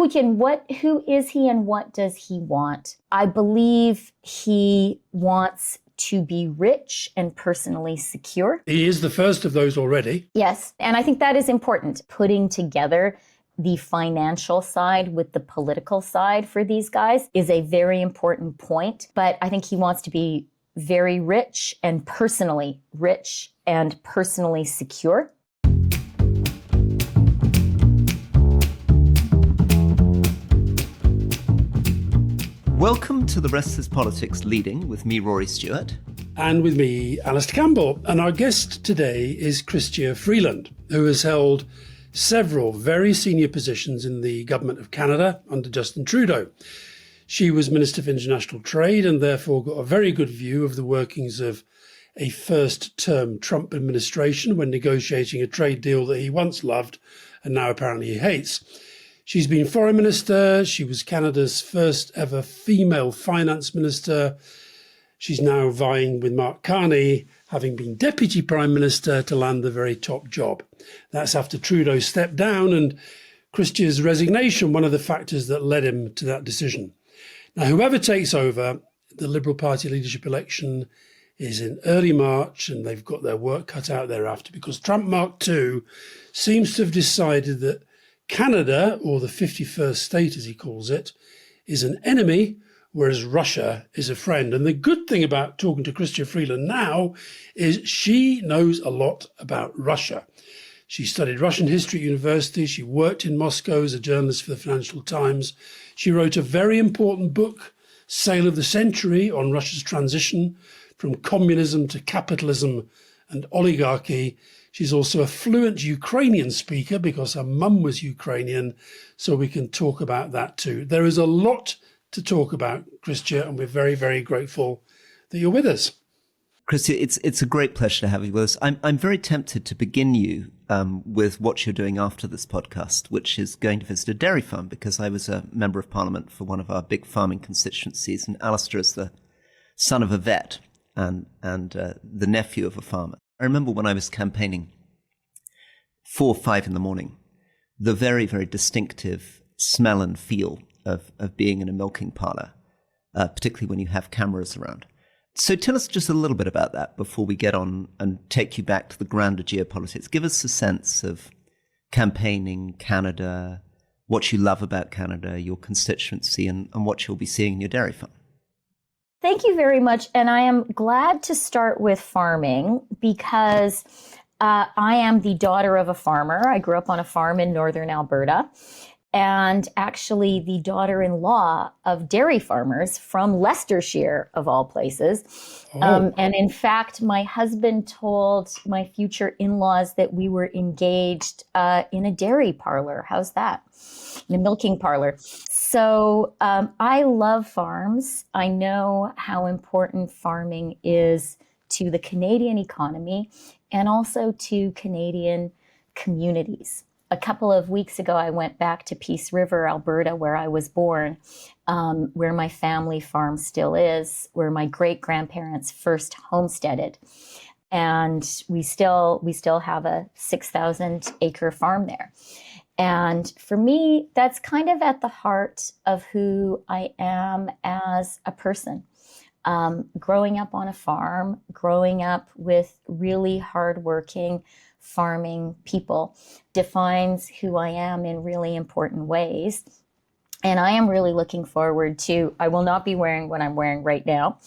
Putin, who is he and what does he want? I believe he wants to be rich and personally secure. He is the first of those already. Yes, and I think that is important, putting together the financial side with the political side for these guys is a very important point. But I think he wants to be very rich and personally secure. Welcome to The Rest is Politics Leading with me, Rory Stewart. And with me, Alastair Campbell. And our guest today is Chrystia Freeland, who has held several very senior positions in the government of Canada under Justin Trudeau. She was Minister for International Trade and therefore got a very good view of the workings of a first-term Trump administration when negotiating a trade deal that he once loved and now apparently he hates. She's been foreign minister. She was Canada's first ever female finance minister. She's now vying with Mark Carney, having been deputy prime minister, to land the very top job. That's after Trudeau stepped down and Chrystia's resignation, one of the factors that led him to that decision. Now, whoever takes over, the Liberal Party leadership election is in early March and they've got their work cut out thereafter because Trump Mark II seems to have decided that Canada, or the 51st state as he calls it, is an enemy, whereas Russia is a friend. And the good thing about talking to Chrystia Freeland now is she knows a lot about Russia. She studied Russian history at university. She worked in Moscow as a journalist for the Financial Times. She wrote a very important book, Sale of the Century, on Russia's transition from communism to capitalism and oligarchy. She's also a fluent Ukrainian speaker because her mum was Ukrainian, so we can talk about that too. There is a lot to talk about, Chrystia, and we're very, very grateful that you're with us. Chrystia, it's a great pleasure to have you with us. I'm very tempted to begin you with what you're doing after this podcast, which is going to visit a dairy farm, because I was a member of parliament for one of our big farming constituencies, and Alastair is the son of a vet and the nephew of a farmer. I remember when I was campaigning 4 or 5 in the morning, the very, very distinctive smell and feel of being in a milking parlour, particularly when you have cameras around. So tell us just a little bit about that before we get on and take you back to the grander geopolitics. Give us a sense of campaigning, Canada, what you love about Canada, your constituency, and what you'll be seeing in your dairy farm. Thank you very much. And I am glad to start with farming because I am the daughter of a farmer. I grew up on a farm in northern Alberta, and actually the daughter-in-law of dairy farmers from Leicestershire, of all places. And in fact, my husband told my future in-laws that we were engaged in a dairy parlor. How's that? In a milking parlor. So I love farms. I know how important farming is to the Canadian economy and also to Canadian communities. A couple of weeks ago, I went back to Peace River, Alberta, where I was born, where my family farm still is, where my great-grandparents first homesteaded. And we still have a 6,000-acre farm there. And for me, that's kind of at the heart of who I am as a person. Growing up on a farm, growing up with really hardworking farming people defines who I am in really important ways. And I am really looking forward to, I will not be wearing what I'm wearing right now,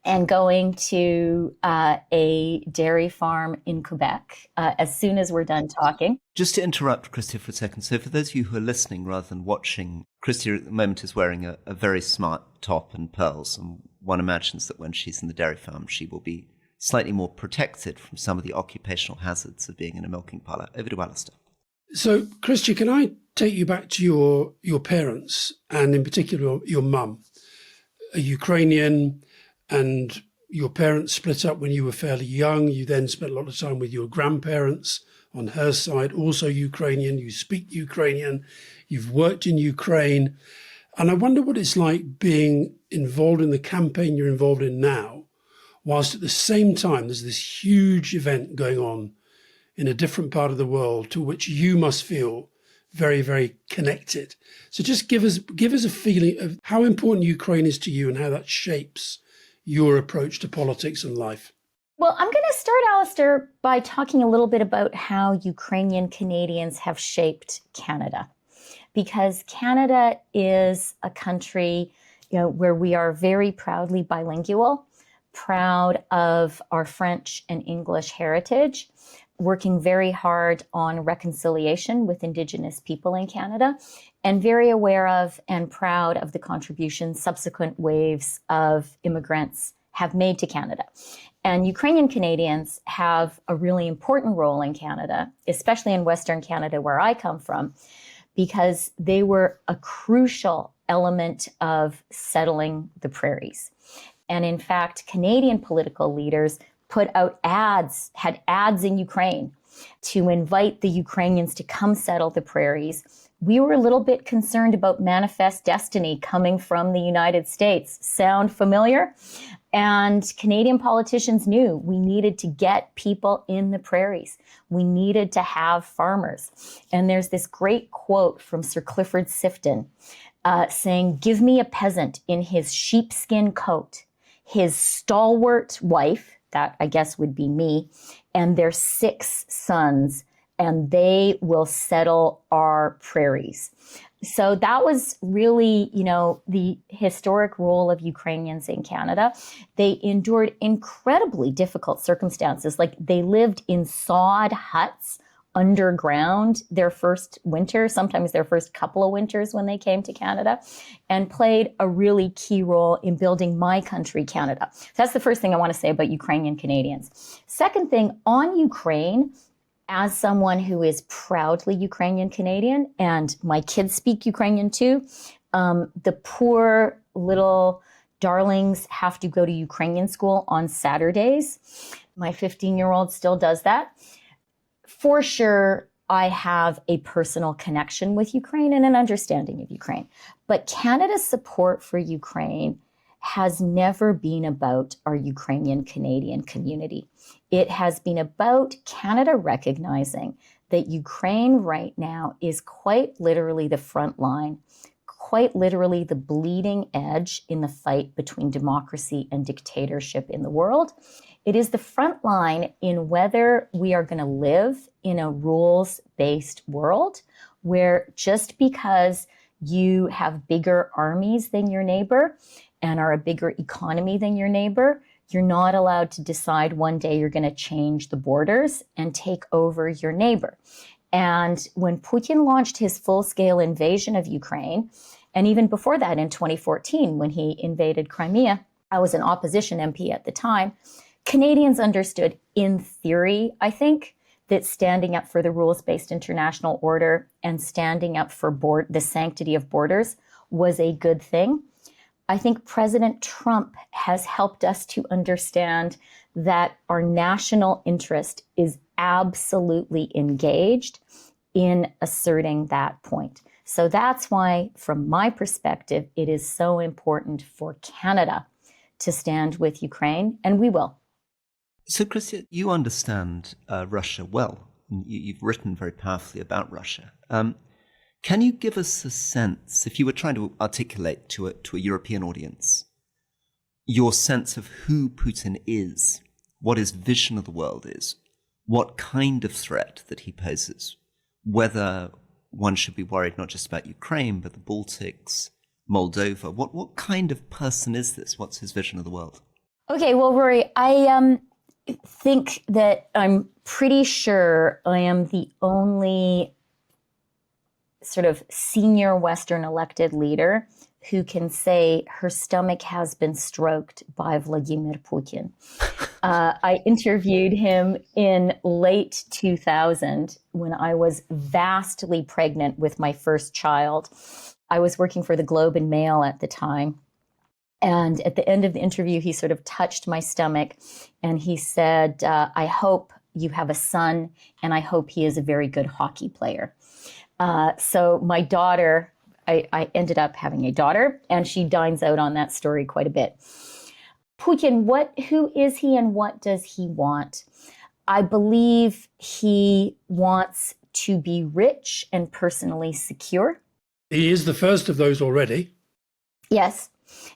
and going to a dairy farm in Quebec as soon as we're done talking. Just to interrupt Chrystia for a second. So for those of you who are listening rather than watching, Chrystia at the moment is wearing a very smart top and pearls. And one imagines that when she's in the dairy farm, she will be slightly more protected from some of the occupational hazards of being in a milking parlour. Over to Alastair. So, Chrystia, can I take you back to your parents, and in particular your mum, a Ukrainian, and your parents split up when you were fairly young. You then spent a lot of time with your grandparents on her side, also Ukrainian. You speak Ukrainian. You've worked in Ukraine. And I wonder what it's like being involved in the campaign you're involved in now, whilst at the same time there's this huge event going on in a different part of the world to which you must feel very, very connected. So just give us a feeling of how important Ukraine is to you and how that shapes your approach to politics and life. Well, I'm going to start, Alastair, by talking a little bit about how Ukrainian Canadians have shaped Canada, because Canada is a country, where we are very proudly bilingual, proud of our French and English heritage, working very hard on reconciliation with Indigenous people in Canada, and very aware of and proud of the contributions subsequent waves of immigrants have made to Canada. And Ukrainian Canadians have a really important role in Canada, especially in Western Canada, where I come from, because they were a crucial element of settling the prairies. And in fact, Canadian political leaders put out had ads in Ukraine to invite the Ukrainians to come settle the prairies. We were a little bit concerned about manifest destiny coming from the United States. Sound familiar? And Canadian politicians knew we needed to get people in the prairies. We needed to have farmers. And there's this great quote from Sir Clifford Sifton saying, "Give me a peasant in his sheepskin coat, his stalwart wife," that I guess would be me, "and their 6 sons, and they will settle our prairies." So that was really, the historic role of Ukrainians in Canada. They endured incredibly difficult circumstances. Like, they lived in sod huts underground their first winter, sometimes their first couple of winters when they came to Canada, and played a really key role in building my country, Canada. So that's the first thing I want to say about Ukrainian Canadians. Second thing, on Ukraine, as someone who is proudly Ukrainian Canadian, and my kids speak Ukrainian too, the poor little darlings have to go to Ukrainian school on Saturdays. My 15-year-old still does that. For sure, I have a personal connection with Ukraine and an understanding of Ukraine. But Canada's support for Ukraine has never been about our Ukrainian Canadian community. It has been about Canada recognizing that Ukraine right now is quite literally the front line, quite literally the bleeding edge in the fight between democracy and dictatorship in the world. It is the front line in whether we are going to live in a rules-based world where just because you have bigger armies than your neighbor and are a bigger economy than your neighbor, you're not allowed to decide one day you're going to change the borders and take over your neighbor. And when Putin launched his full-scale invasion of Ukraine, and even before that in 2014, when he invaded Crimea, I was an opposition MP at the time, Canadians understood in theory, I think, that standing up for the rules-based international order and standing up for the sanctity of borders was a good thing. I think President Trump has helped us to understand that our national interest is absolutely engaged in asserting that point. So that's why, from my perspective, it is so important for Canada to stand with Ukraine, and we will. So, Chrystia, you understand Russia well. You've written very powerfully about Russia. Can you give us a sense, if you were trying to articulate to a European audience, your sense of who Putin is, what his vision of the world is, what kind of threat that he poses, whether one should be worried not just about Ukraine, but the Baltics, Moldova? What kind of person is this? What's his vision of the world? Okay, well, Rory, I think that I'm pretty sure I am the only sort of senior Western elected leader who can say her stomach has been stroked by Vladimir Putin. I interviewed him in late 2000 when I was vastly pregnant with my first child. I was working for the Globe and Mail at the time. And at the end of the interview, he sort of touched my stomach and he said, I hope you have a son and I hope he is a very good hockey player. So my daughter, I ended up having a daughter, and she dines out on that story quite a bit. Putin, who is he and what does he want? I believe he wants to be rich and personally secure. He is the first of those already. Yes.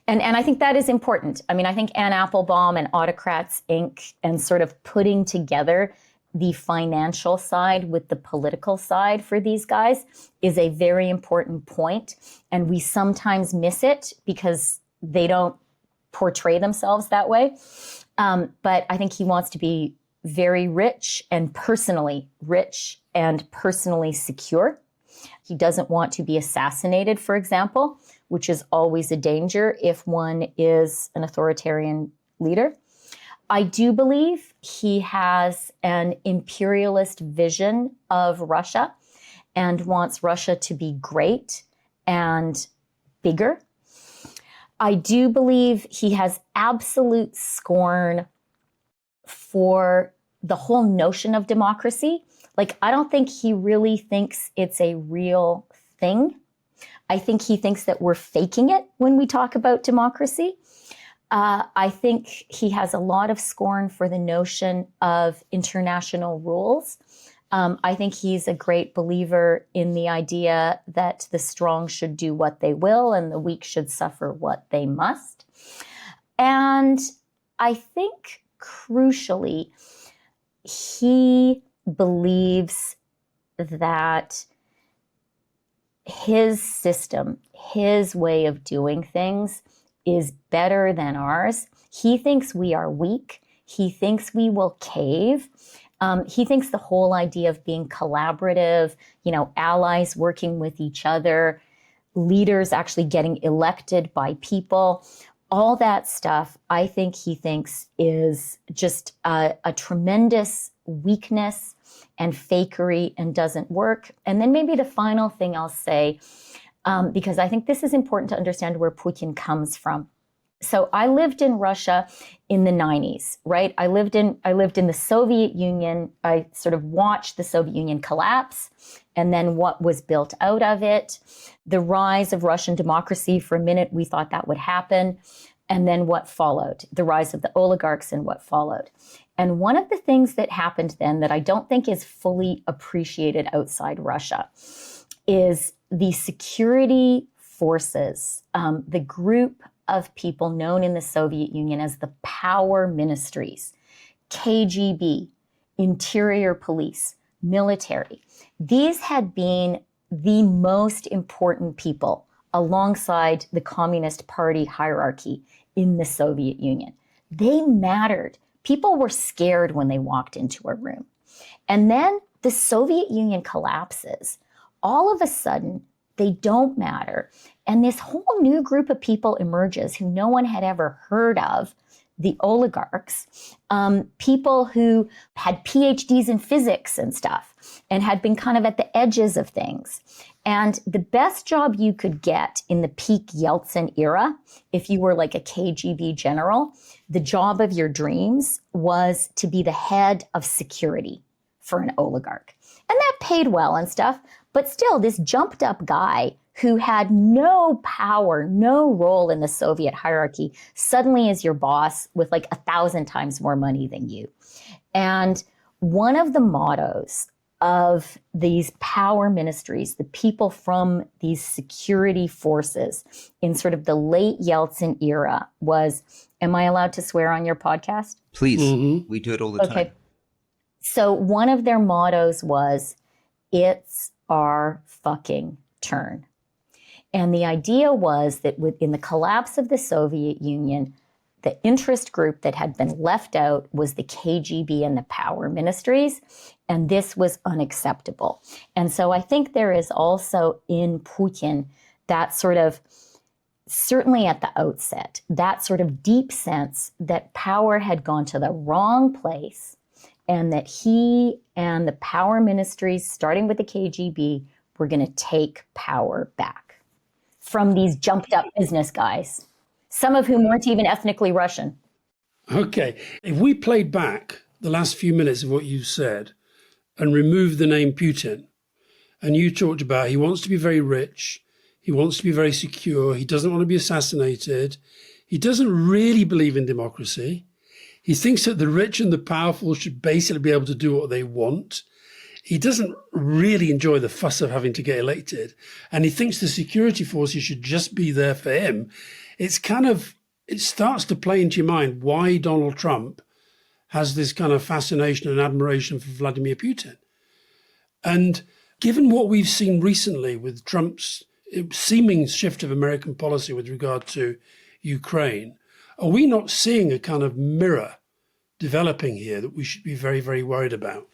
And I think that is important. I mean, I think Anne Applebaum and Autocrats Inc. and sort of putting together the financial side with the political side for these guys is a very important point. And we sometimes miss it because they don't portray themselves that way. But I think he wants to be very rich and personally secure. He doesn't want to be assassinated, for example, which is always a danger if one is an authoritarian leader. I do believe he has an imperialist vision of Russia and wants Russia to be great and bigger. I do believe he has absolute scorn for the whole notion of democracy. Like, I don't think he really thinks it's a real thing. I think he thinks that we're faking it when we talk about democracy. I think he has a lot of scorn for the notion of international rules. I think he's a great believer in the idea that the strong should do what they will and the weak should suffer what they must. And I think, crucially, he believes that his system, his way of doing things is better than ours. He thinks we are weak. He thinks we will cave. He thinks the whole idea of being collaborative, allies working with each other, leaders actually getting elected by people, all that stuff, I think he thinks is just a tremendous weakness and fakery and doesn't work. And then maybe the final thing I'll say, because I think this is important to understand where Putin comes from. So I lived in Russia in the 90s, right? I lived in the Soviet Union. I sort of watched the Soviet Union collapse and then what was built out of it, the rise of Russian democracy. For a minute, we thought that would happen. And then what followed, the rise of the oligarchs and what followed. And one of the things that happened then that I don't think is fully appreciated outside Russia is the security forces, the group of people known in the Soviet Union as the power ministries, KGB, interior police, military. These had been the most important people alongside the Communist Party hierarchy in the Soviet Union. They mattered. People were scared when they walked into a room. And then the Soviet Union collapses. All of a sudden, they don't matter. And this whole new group of people emerges who no one had ever heard of, the oligarchs, people who had PhDs in physics and stuff and had been kind of at the edges of things. And the best job you could get in the peak Yeltsin era, if you were like a KGB general, the job of your dreams was to be the head of security for an oligarch. And that paid well and stuff, but still this jumped up guy who had no power, no role in the Soviet hierarchy, suddenly is your boss with like 1,000 times more money than you. And one of the mottos of these power ministries, the people from these security forces in sort of the late Yeltsin era was, am I allowed to swear on your podcast? Please. Mm-hmm. We do it all the time. So one of their mottos was, it's our fucking turn. And the idea was that in the collapse of the Soviet Union, the interest group that had been left out was the KGB and the power ministries, and this was unacceptable. And so I think there is also in Putin that sort of, certainly at the outset, that sort of deep sense that power had gone to the wrong place and that he and the power ministries, starting with the KGB, were going to take power back from these jumped up business guys, some of whom weren't even ethnically Russian. Okay. If we played back the last few minutes of what you said and removed the name Putin, and you talked about he wants to be very rich, he wants to be very secure, he doesn't want to be assassinated, he doesn't really believe in democracy, he thinks that the rich and the powerful should basically be able to do what they want. he doesn't really enjoy the fuss of having to get elected, and he thinks the security forces should just be there for him. It starts to play into your mind why Donald Trump has this kind of fascination and admiration for Vladimir Putin. And given what we've seen recently with Trump's seeming shift of American policy with regard to Ukraine, are we not seeing a kind of mirror developing here that we should be very, very worried about?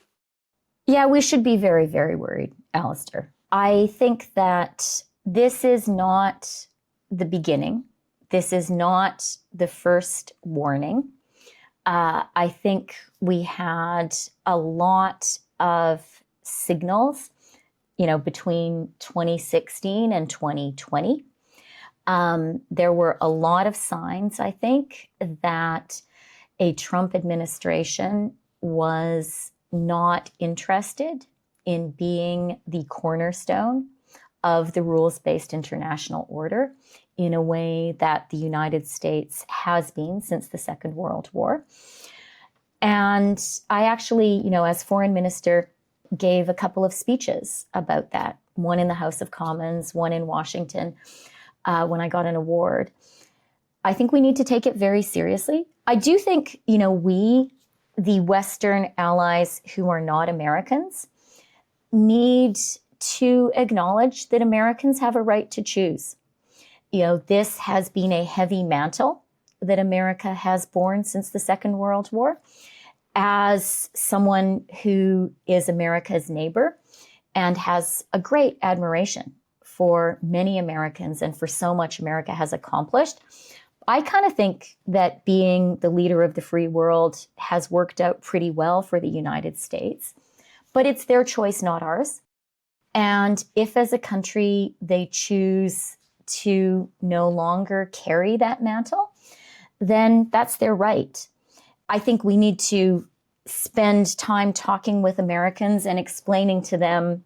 Yeah, we should be very, very worried, Alastair. I think that this is not the beginning. This is not the first warning. I think we had a lot of signals, between 2016 and 2020. There were a lot of signs, I think, that a Trump administration was not interested in being the cornerstone of the rules-based international order in a way that the United States has been since the Second World War. And I actually, as foreign minister, gave a couple of speeches about that, one in the House of Commons, one in Washington, when I got an award. I think we need to take it very seriously. I do think, we, the Western allies who are not Americans, need to acknowledge that Americans have a right to choose. This has been a heavy mantle that America has borne since the Second World War. As someone who is America's neighbor and has a great admiration for many Americans and for so much America has accomplished, I kind of think that being the leader of the free world has worked out pretty well for the United States, but it's their choice, not ours. And if as a country they choose to no longer carry that mantle, then that's their right. I think we need to spend time talking with Americans and explaining to them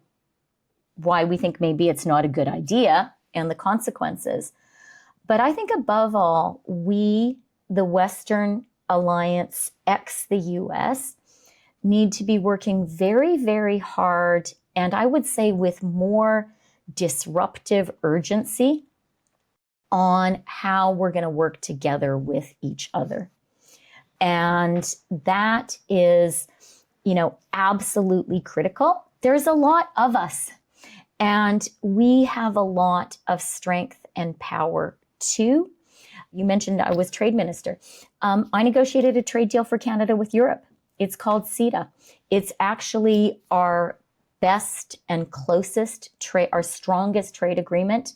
why we think maybe it's not a good idea and the consequences. But I think above all, we, the Western Alliance, ex the US, need to be working very, very hard, and I would say with more disruptive urgency, on how we're going to work together with each other. And that is, absolutely critical. There's a lot of us, and we have a lot of strength and power too. You mentioned I was trade minister. I negotiated a trade deal for Canada with Europe. It's called CETA. It's actually our best and closest trade, our strongest trade agreement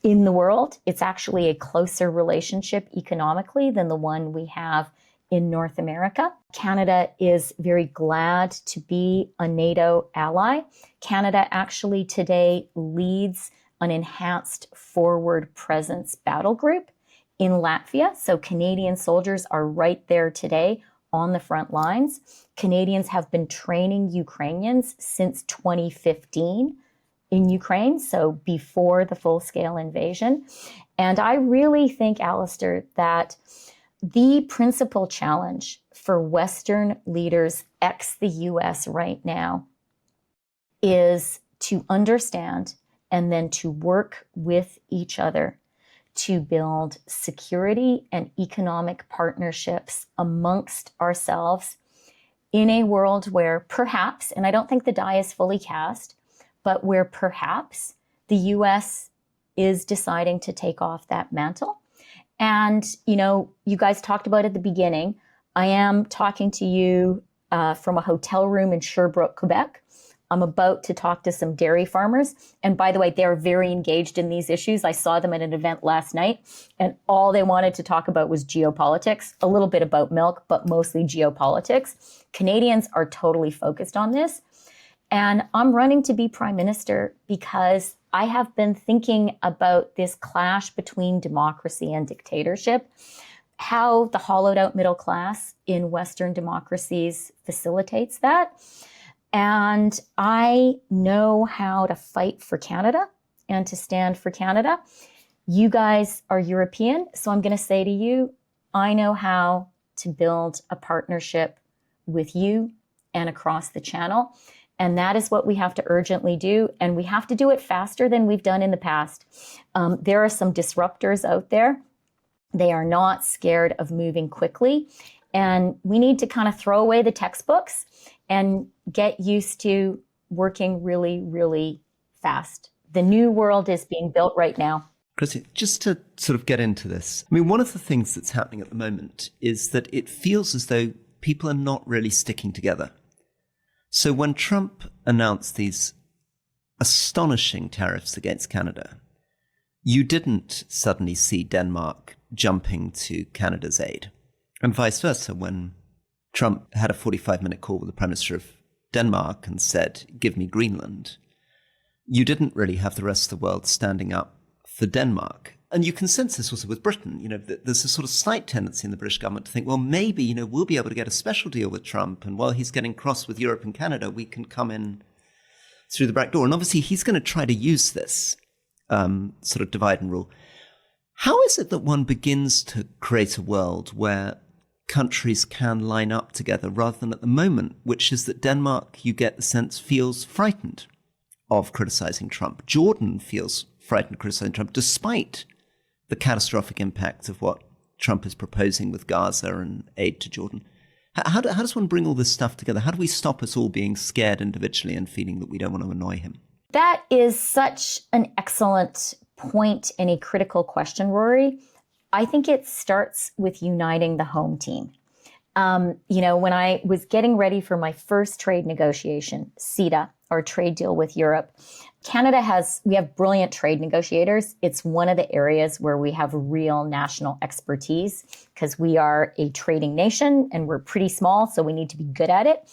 in the world. It's actually a closer relationship economically than the one we have in North America. Canada is very glad to be a NATO ally. Canada actually today leads an enhanced forward presence battle group in Latvia. So Canadian soldiers are right there today on the front lines. Canadians have been training Ukrainians since 2015 in Ukraine, so before the full-scale invasion. And I really think, Alastair, that the principal challenge for Western leaders ex the US right now is to understand and then to work with each other to build security and economic partnerships amongst ourselves in a world where perhaps, and I don't think the die is fully cast, but where perhaps the US is deciding to take off that mantle. And, you guys talked about at the beginning, I am talking to you from a hotel room in Sherbrooke, Quebec. I'm about to talk to some dairy farmers. And by the way, they're very engaged in these issues. I saw them at an event last night, and all they wanted to talk about was geopolitics, a little bit about milk, but mostly geopolitics. Canadians are totally focused on this. And I'm running to be prime minister because I have been thinking about this clash between democracy and dictatorship, how the hollowed out middle class in Western democracies facilitates that. And I know how to fight for Canada and to stand for Canada. You guys are European, so I'm going to say to you, I know how to build a partnership with you and across the channel. And that is what we have to urgently do. And we have to do it faster than we've done in the past. There are some disruptors out there. They are not scared of moving quickly. And we need to kind of throw away the textbooks and get used to working really, really fast. The new world is being built right now. Chrystia, just to sort of get into this, I mean, one of the things that's happening at the moment is that it feels as though people are not really sticking together. So when Trump announced these astonishing tariffs against Canada, you didn't suddenly see Denmark jumping to Canada's aid. And vice versa, when Trump had a 45-minute call with the Prime Minister of Denmark and said, give me Greenland, you didn't really have the rest of the world standing up for Denmark. And you can sense this also with Britain. You know, there's a sort of slight tendency in the British government to think, well, maybe, you know, we'll be able to get a special deal with Trump. And while he's getting cross with Europe and Canada, we can come in through the back door. And obviously, he's going to try to use this sort of divide and rule. How is it that one begins to create a world where countries can line up together rather than at the moment, which is that Denmark, you get the sense, feels frightened of criticizing Trump. Jordan feels frightened of criticizing Trump, despite the catastrophic impact of what Trump is proposing with Gaza and aid to Jordan. How does one bring all this stuff together? How do we stop us all being scared individually and feeling that we don't want to annoy him? That is such an excellent point and a critical question, Rory. I think it starts with uniting the home team. You know, when I was getting ready for my first trade negotiation, CETA, our trade deal with Europe, we have brilliant trade negotiators. It's one of the areas where we have real national expertise because we are a trading nation and we're pretty small, so we need to be good at it.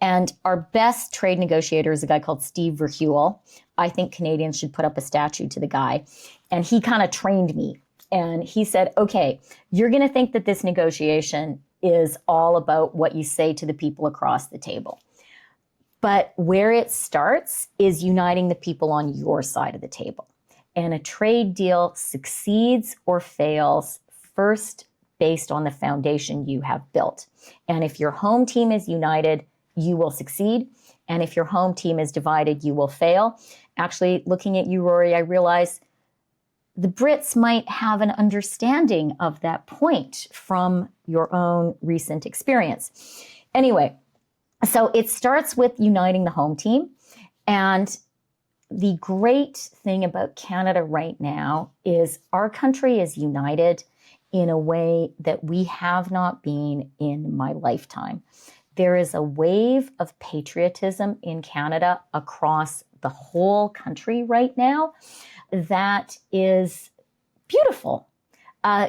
And our best trade negotiator is a guy called Steve Verheuvel. I think Canadians should put up a statue to the guy. And he kind of trained me. And he said, okay, you're going to think that this negotiation is all about what you say to the people across the table. But where it starts is uniting the people on your side of the table. And a trade deal succeeds or fails first based on the foundation you have built. And if your home team is united, you will succeed. And if your home team is divided, you will fail. Actually, looking at you, Rory, I realize the Brits might have an understanding of that point from your own recent experience. Anyway, so it starts with uniting the home team. And the great thing about Canada right now is our country is united in a way that we have not been in my lifetime. There is a wave of patriotism in Canada across the whole country right now that is beautiful.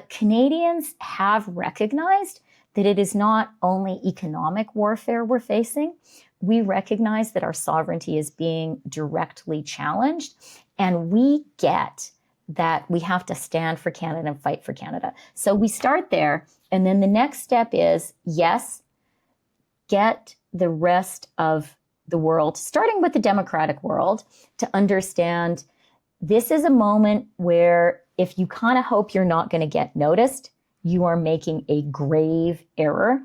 Canadians have recognized that it is not only economic warfare we're facing. We recognize that our sovereignty is being directly challenged, and we get that we have to stand for Canada and fight for Canada. So we start there, and then the next step is, yes, get the rest of the world, starting with the democratic world, to understand this is a moment where if you kind of hope you're not going to get noticed, you are making a grave error.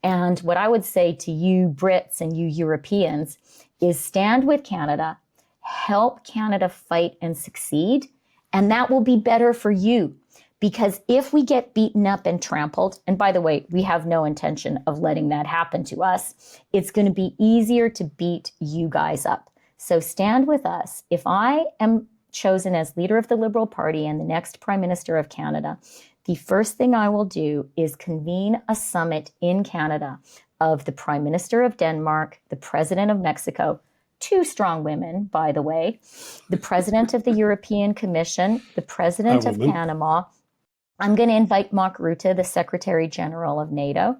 And what I would say to you Brits and you Europeans is stand with Canada, help Canada fight and succeed, and that will be better for you. Because if we get beaten up and trampled, and by the way, we have no intention of letting that happen to us, it's going to be easier to beat you guys up. So stand with us. If I am chosen as leader of the Liberal Party and the next Prime Minister of Canada, the first thing I will do is convene a summit in Canada of the Prime Minister of Denmark, the President of Mexico, two strong women, by the way, the President of the European Commission, the President of Panama. I'm going to invite Mark Rutte, the Secretary General of NATO,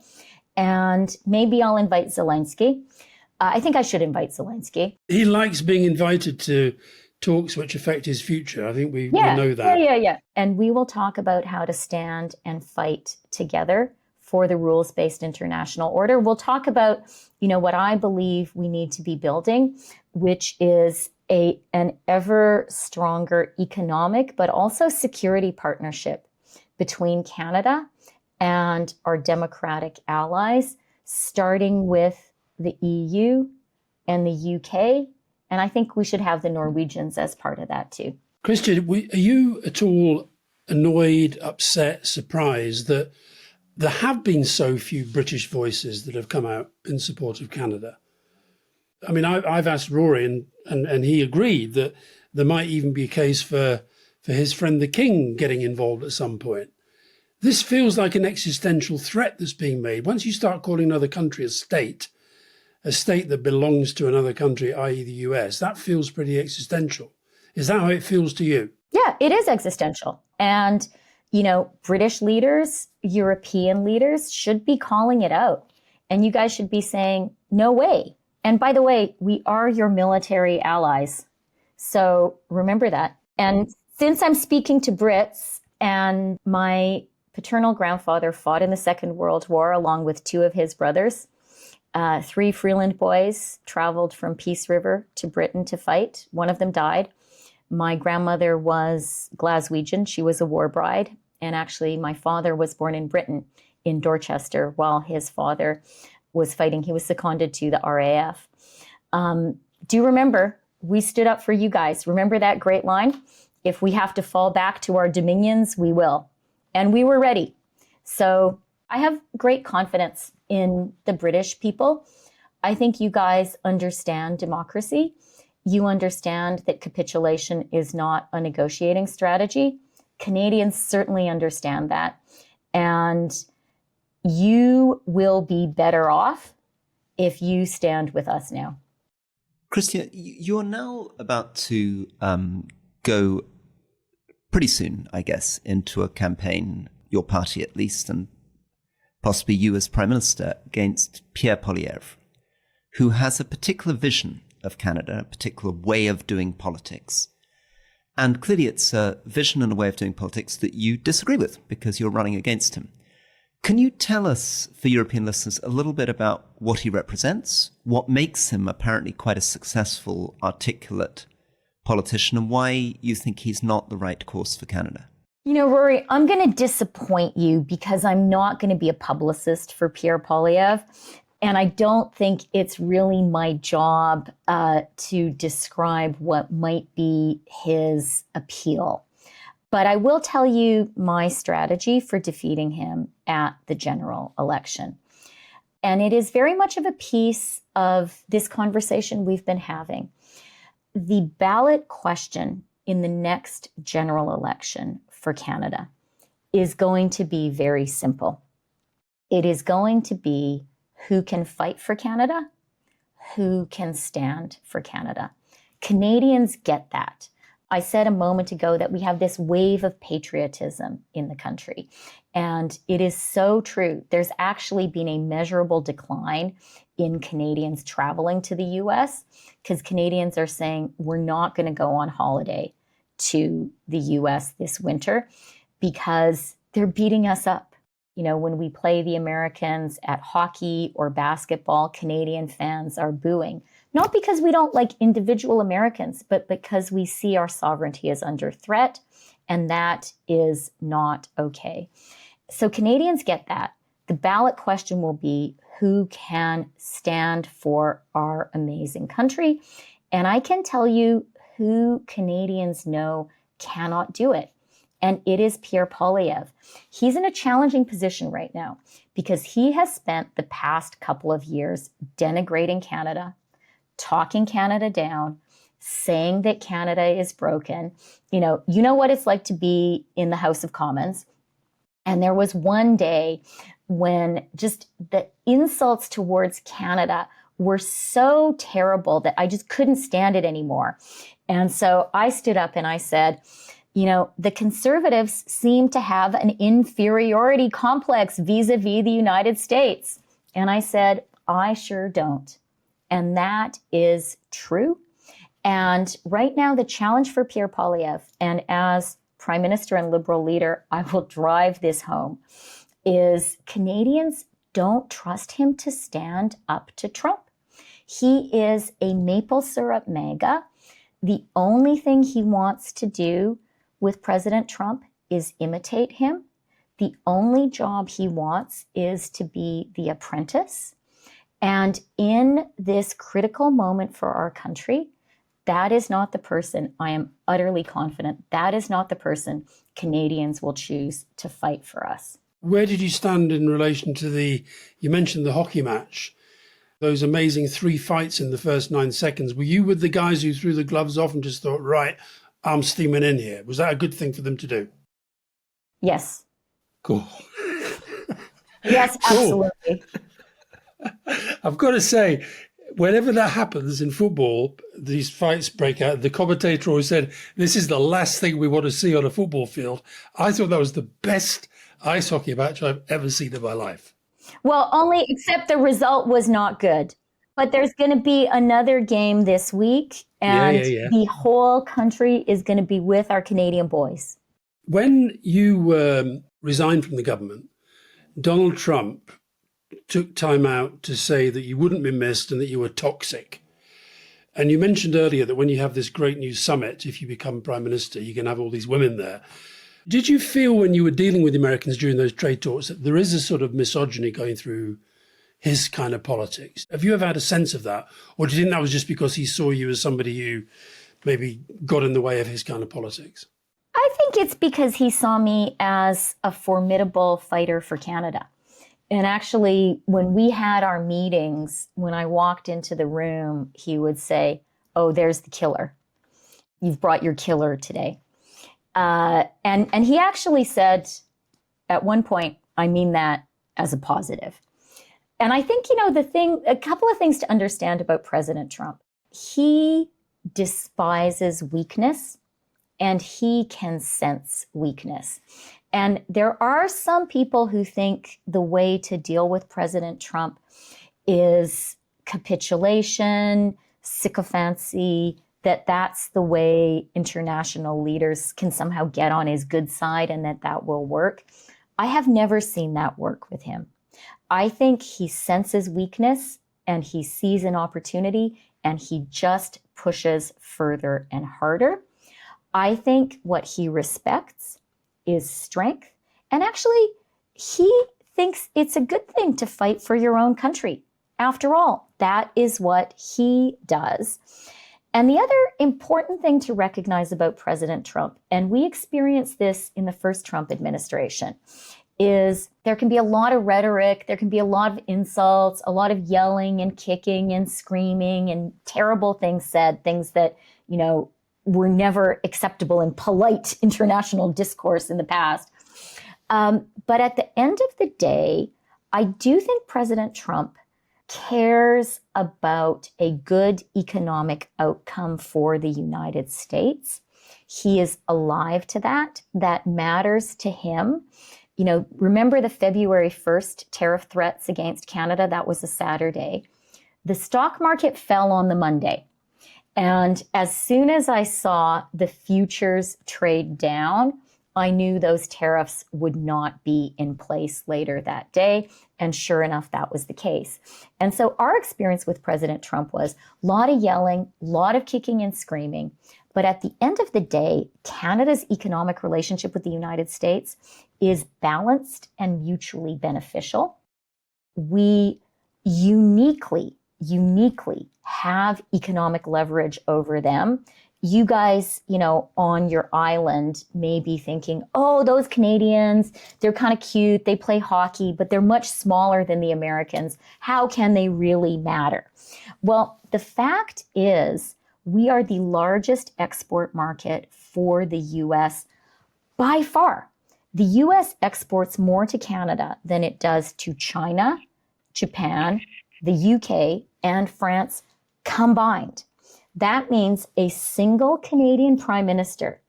and maybe I'll invite Zelensky. I think I should invite Zelensky. He likes being invited to talks which affect his future. I think we know that. Yeah. And we will talk about how to stand and fight together for the rules-based international order. We'll talk about, what I believe we need to be building, which is an ever stronger economic, but also security partnership between Canada and our democratic allies, starting with the EU, and the UK. And I think we should have the Norwegians as part of that too. Chrystia, are you at all annoyed, upset, surprised that there have been so few British voices that have come out in support of Canada? I mean, I've asked Rory, and he agreed that there might even be a case for his friend the King getting involved at some point. This feels like an existential threat that's being made. Once you start calling another country a state that belongs to another country, i.e. the US, that feels pretty existential. Is that how it feels to you? Yeah, it is existential. And, British leaders, European leaders should be calling it out. And you guys should be saying, no way. And by the way, we are your military allies. So remember that. And since I'm speaking to Brits, and my paternal grandfather fought in the Second World War along with two of his brothers, 3 Freeland boys traveled from Peace River to Britain to fight. One of them died. My grandmother was Glaswegian. She was a war bride. And actually, my father was born in Britain, in Dorchester, while his father was fighting. He was seconded to the RAF. Do remember, we stood up for you guys. Remember that great line? If we have to fall back to our dominions, we will. And we were ready. So I have great confidence in the British people. I think you guys understand democracy. You understand that capitulation is not a negotiating strategy. Canadians certainly understand that. And you will be better off if you stand with us now. Chrystia, you're now about to go pretty soon, I guess, into a campaign, your party at least, and possibly you as Prime Minister, against Pierre Poilievre, who has a particular vision of Canada, a particular way of doing politics. And clearly it's a vision and a way of doing politics that you disagree with because you're running against him. Can you tell us, for European listeners, a little bit about what he represents, what makes him apparently quite a successful, articulate politician, and why you think he's not the right course for Canada? Rory, I'm going to disappoint you because I'm not going to be a publicist for Pierre Poilievre. And I don't think it's really my job to describe what might be his appeal. But I will tell you my strategy for defeating him at the general election. And it is very much of a piece of this conversation we've been having. The ballot question in the next general election for Canada is going to be very simple. It is going to be who can fight for Canada, who can stand for Canada. Canadians get that. I said a moment ago that we have this wave of patriotism in the country. And it is so true. There's actually been a measurable decline in Canadians traveling to the US because Canadians are saying we're not going to go on holiday to the US this winter because they're beating us up. When we play the Americans at hockey or basketball, Canadian fans are booing. Not because we don't like individual Americans, but because we see our sovereignty is under threat, and that is not okay. So Canadians get that. The ballot question will be who can stand for our amazing country. And I can tell you who Canadians know cannot do it. And it is Pierre Poilievre. He's in a challenging position right now because he has spent the past couple of years denigrating Canada, talking Canada down, saying that Canada is broken. You know what it's like to be in the House of Commons. And there was one day when just the insults towards Canada were so terrible that I just couldn't stand it anymore. And so I stood up and I said, the Conservatives seem to have an inferiority complex vis-a-vis the United States. And I said, I sure don't. And that is true. And right now, the challenge for Pierre Poilievre, and as Prime Minister and Liberal leader, I will drive this home, is Canadians don't trust him to stand up to Trump. He is a maple syrup MAGA. The only thing he wants to do with President Trump is imitate him. The only job he wants is to be the apprentice. And in this critical moment for our country, that is not the person, I am utterly confident, that is not the person Canadians will choose to fight for us. Where did you stand in relation to you mentioned the hockey match, those amazing 3 fights in the first 9 seconds. Were you with the guys who threw the gloves off and just thought, right, I'm steaming in here? Was that a good thing for them to do? Yes. Cool. Yes, absolutely. I've got to say, whenever that happens in football, these fights break out. The commentator always said, this is the last thing we want to see on a football field. I thought that was the best ice hockey match I've ever seen in my life. Well, only except the result was not good. But there's going to be another game this week, and the whole country is going to be with our Canadian boys. When you resigned from the government, Donald Trump took time out to say that you wouldn't be missed and that you were toxic. And you mentioned earlier that when you have this great new summit, if you become prime minister, you can have all these women there. Did you feel when you were dealing with the Americans during those trade talks that there is a sort of misogyny going through his kind of politics? Have you ever had a sense of that? Or do you think that was just because he saw you as somebody who maybe got in the way of his kind of politics? I think it's because he saw me as a formidable fighter for Canada. And actually, when we had our meetings, when I walked into the room, he would say, oh, there's the killer. You've brought your killer today. And he actually said at one point, I mean that as a positive. And I think, a couple of things to understand about President Trump. He despises weakness and he can sense weakness. And there are some people who think the way to deal with President Trump is capitulation, sycophancy, that's the way international leaders can somehow get on his good side and that will work. I have never seen that work with him. I think he senses weakness and he sees an opportunity and he just pushes further and harder. I think what he respects is strength. And actually, he thinks it's a good thing to fight for your own country. After all, that is what he does. And the other important thing to recognize about President Trump, and we experienced this in the first Trump administration, is there can be a lot of rhetoric, there can be a lot of insults, a lot of yelling and kicking and screaming and terrible things said, things that, were never acceptable in polite international discourse in the past. But at the end of the day, I do think President Trump cares about a good economic outcome for the United States. He is alive to that. That matters to him. Remember the February 1st tariff threats against Canada? That was a Saturday. The stock market fell on the Monday. And as soon as I saw the futures trade down, I knew those tariffs would not be in place later that day. And sure enough, that was the case. And so our experience with President Trump was a lot of yelling, a lot of kicking and screaming. But at the end of the day, Canada's economic relationship with the United States is balanced and mutually beneficial. We uniquely have economic leverage over them. You guys, on your island may be thinking, oh, those Canadians, they're kind of cute. They play hockey, but they're much smaller than the Americans. How can they really matter? Well, the fact is we are the largest export market for the U.S. by far. The U.S. exports more to Canada than it does to China, Japan, the U.K., and France combined. That means a single Canadian prime minister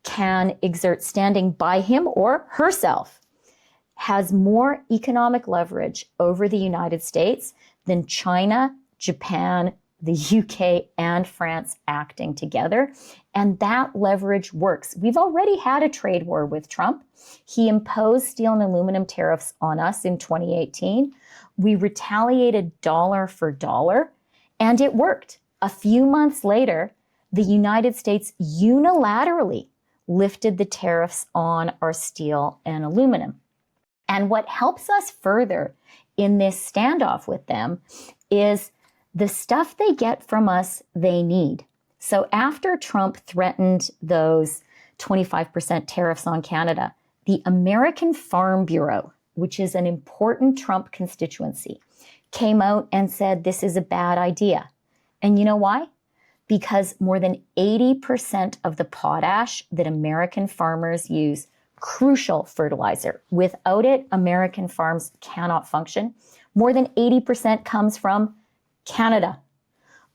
can exert, standing by him or herself, has more economic leverage over the United States than China, Japan, the UK, and France acting together. And that leverage works. We've already had a trade war with Trump. He imposed steel and aluminum tariffs on us in 2018. We retaliated dollar for dollar, and it worked. A few months later, the United States unilaterally lifted the tariffs on our steel and aluminum. And what helps us further in this standoff with them is the stuff they get from us, they need. So after Trump threatened those 25% tariffs on Canada, the American Farm Bureau, which is an important Trump constituency, came out and said this is a bad idea. And you know why? Because more than 80% of the potash that American farmers use, crucial fertilizer, without it, American farms cannot function. More than 80% comes from Canada.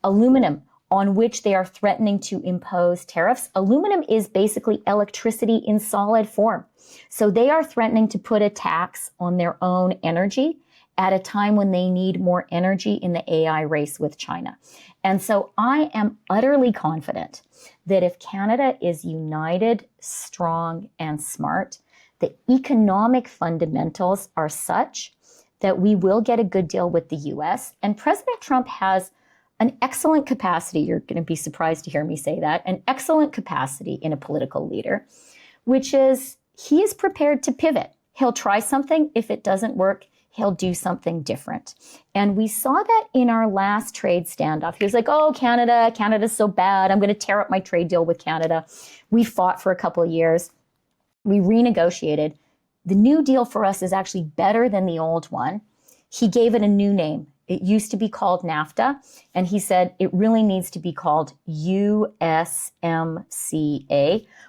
Aluminum, on which they are threatening to impose tariffs. Aluminum is basically electricity in solid form. So they are threatening to put a tax on their own energy at a time when they need more energy in the AI race with China. And so I am utterly confident that if Canada is united, strong, and smart, the economic fundamentals are such that we will get a good deal with the US. And President Trump has an excellent capacity, you're going to be surprised to hear me say that, an excellent capacity in a political leader, which is he is prepared to pivot. He'll try something. If it doesn't work, he'll do something different. And we saw that in our last trade standoff. He was like, oh, Canada's so bad. I'm going to tear up my trade deal with Canada. We fought for a couple of years. We renegotiated. The new deal for us is actually better than the old one. He gave it a new name. It used to be called NAFTA, and he said it really needs to be called USMCA.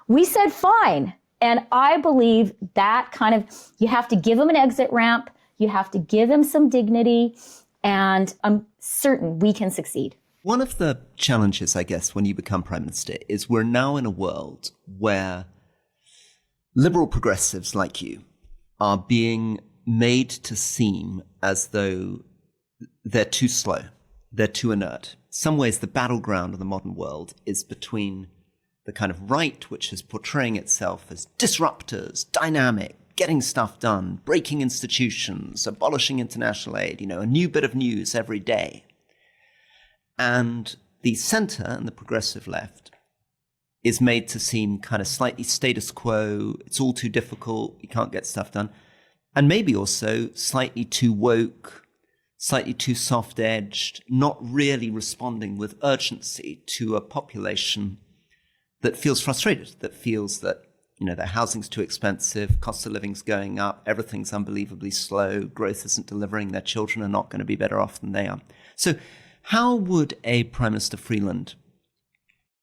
We said fine, and I believe that kind of, you have to give him an exit ramp, you have to give him some dignity, and I'm certain we can succeed. One of the challenges, I guess, when you become Prime Minister is we're now in a world where liberal progressives like you are being made to seem as though they're too slow, they're too inert. In some ways, the battleground of the modern world is between the kind of right, which is portraying itself as disruptors, dynamic, getting stuff done, breaking institutions, abolishing international aid, a new bit of news every day. And the center and the progressive left is made to seem kind of slightly status quo. It's all too difficult. You can't get stuff done. And maybe also slightly too woke, slightly too soft-edged, not really responding with urgency to a population that feels frustrated, that feels that, their housing's too expensive, cost of living's going up, everything's unbelievably slow, growth isn't delivering, their children are not going to be better off than they are. So how would a Prime Minister Freeland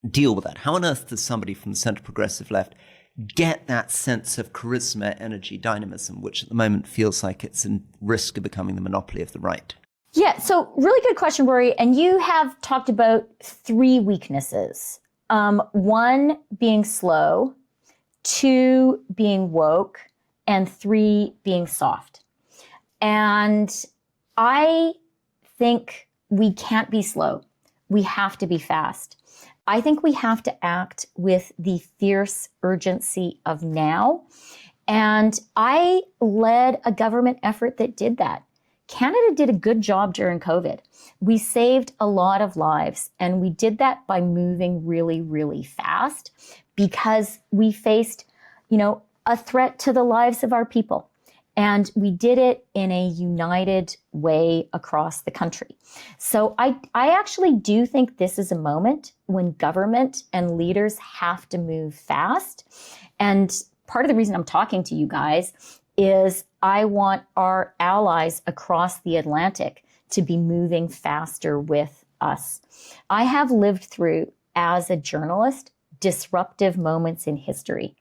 deal with that? How on earth does somebody from the centre progressive left get that sense of charisma, energy, dynamism, which at the moment feels like it's in risk of becoming the monopoly of the right? Yeah, so really good question, Rory. And you have talked about three weaknesses. One, being slow, two, being woke, and three, being soft. And I think we can't be slow. We have to be fast. I think we have to act with the fierce urgency of now. And I led a government effort that did that. Canada did a good job during COVID. We saved a lot of lives, and we did that by moving really, really fast because we faced, a threat to the lives of our people. And we did it in a united way across the country. So I actually do think this is a moment when government and leaders have to move fast. And part of the reason I'm talking to you guys is I want our allies across the Atlantic to be moving faster with us. I have lived through, as a journalist, disruptive moments in history.